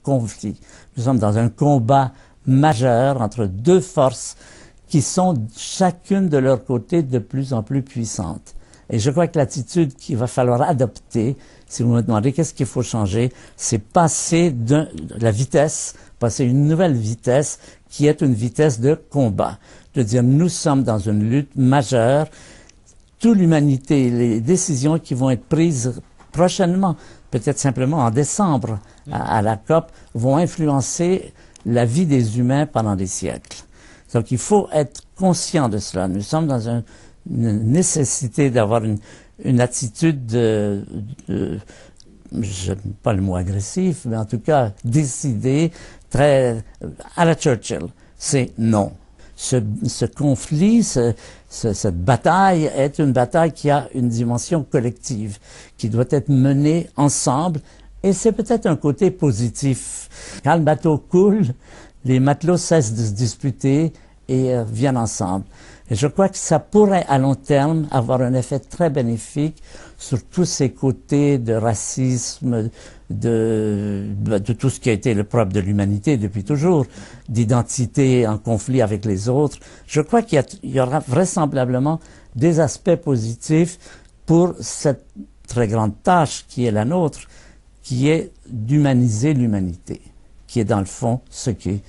conflit. Nous sommes dans un combat majeur entre deux forces qui sont chacune de leur côté de plus en plus puissantes. Et je crois que l'attitude qu'il va falloir adopter, si vous me demandez qu'est-ce qu'il faut changer, c'est passer de la vitesse, passer une nouvelle vitesse qui est une vitesse de combat. De dire, nous sommes dans une lutte majeure, toute l'humanité, les décisions qui vont être prises prochainement, peut-être simplement en décembre à la COP, vont influencer la vie des humains pendant des siècles. Donc il faut être conscient de cela. Nous sommes dans une nécessité d'avoir une attitude j'aime pas le mot agressif, mais en tout cas décidée, très à la Churchill. C'est non. Ce conflit, cette bataille est une bataille qui a une dimension collective, qui doit être menée ensemble, et c'est peut-être un côté positif. Quand le bateau coule, les matelots cessent de se disputer et viennent ensemble. Et je crois que ça pourrait, à long terme, avoir un effet très bénéfique sur tous ces côtés de racisme, de tout ce qui a été le propre de l'humanité depuis toujours, d'identité en conflit avec les autres. Je crois qu'il y aura vraisemblablement des aspects positifs pour cette très grande tâche qui est la nôtre, qui est d'humaniser l'humanité, qui est dans le fond ce qui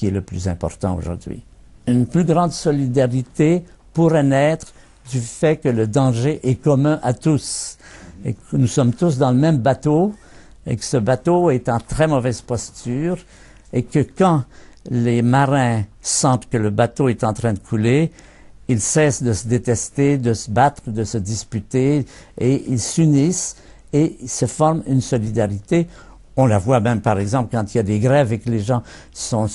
est le plus important aujourd'hui. Une plus grande solidarité pourrait naître du fait que le danger est commun à tous et que nous sommes tous dans le même bateau et que ce bateau est en très mauvaise posture et que quand les marins sentent que le bateau est en train de couler, ils cessent de se détester, de se battre, de se disputer et ils s'unissent et se forment une solidarité. On la voit même, par exemple, quand il y a des grèves et que les gens sont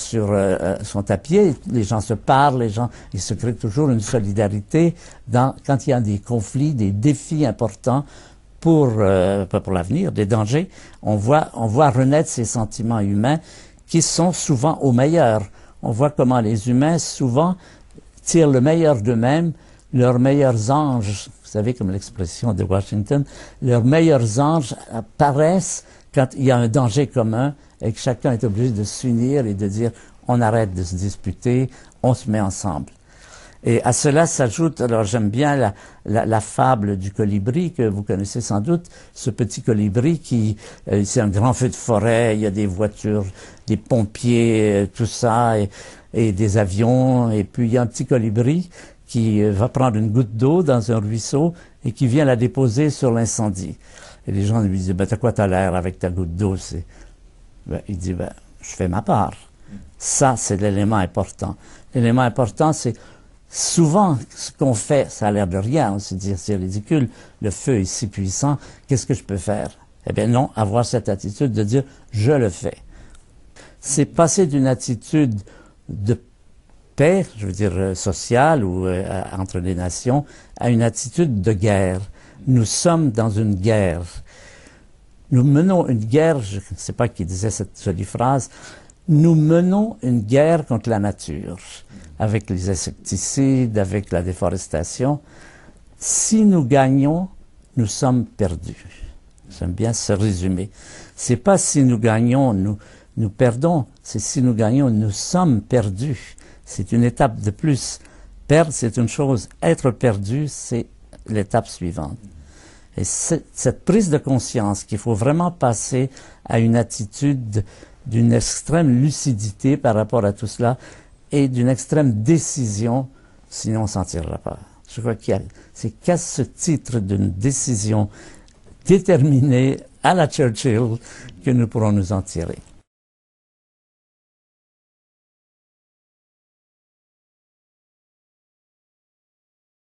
à pied, les gens se parlent, ils se créent toujours une solidarité quand il y a des conflits, des défis importants pour l'avenir, des dangers. On voit renaître ces sentiments humains qui sont souvent au meilleur. On voit comment les humains, souvent, tirent le meilleur d'eux-mêmes, leurs meilleurs anges, vous savez, comme l'expression de Washington, leurs meilleurs anges apparaissent quand il y a un danger commun et que chacun est obligé de s'unir et de dire on arrête de se disputer, on se met ensemble. Et à cela s'ajoute, alors j'aime bien la fable du colibri que vous connaissez sans doute, ce petit colibri qui, c'est un grand feu de forêt, il y a des voitures, des pompiers, tout ça, et des avions, et puis il y a un petit colibri qui va prendre une goutte d'eau dans un ruisseau et qui vient la déposer sur l'incendie. Et les gens lui disent, t'as quoi t'as l'air avec ta goutte d'eau? Il dit, je fais ma part. Ça, c'est l'élément important. L'élément important, c'est souvent ce qu'on fait, ça a l'air de rien, on se dit, c'est ridicule, le feu est si puissant, qu'est-ce que je peux faire? Eh bien non, avoir cette attitude de dire, je le fais. C'est passer d'une attitude de paix, je veux dire sociale ou entre les nations, à une attitude de guerre. Nous sommes dans une guerre. Nous menons une guerre, je ne sais pas qui disait cette jolie phrase, nous menons une guerre contre la nature, avec les insecticides, avec la déforestation. Si nous gagnons, nous sommes perdus. J'aime bien ce résumé. C'est pas si nous gagnons, nous perdons, c'est si nous gagnons, nous sommes perdus. C'est une étape de plus. Perdre, c'est une chose. Être perdu, c'est l'étape suivante. Et cette prise de conscience qu'il faut vraiment passer à une attitude d'une extrême lucidité par rapport à tout cela et d'une extrême décision, sinon on ne s'en tirera pas. Je crois c'est qu'à ce titre d'une décision déterminée à la Churchill que nous pourrons nous en tirer.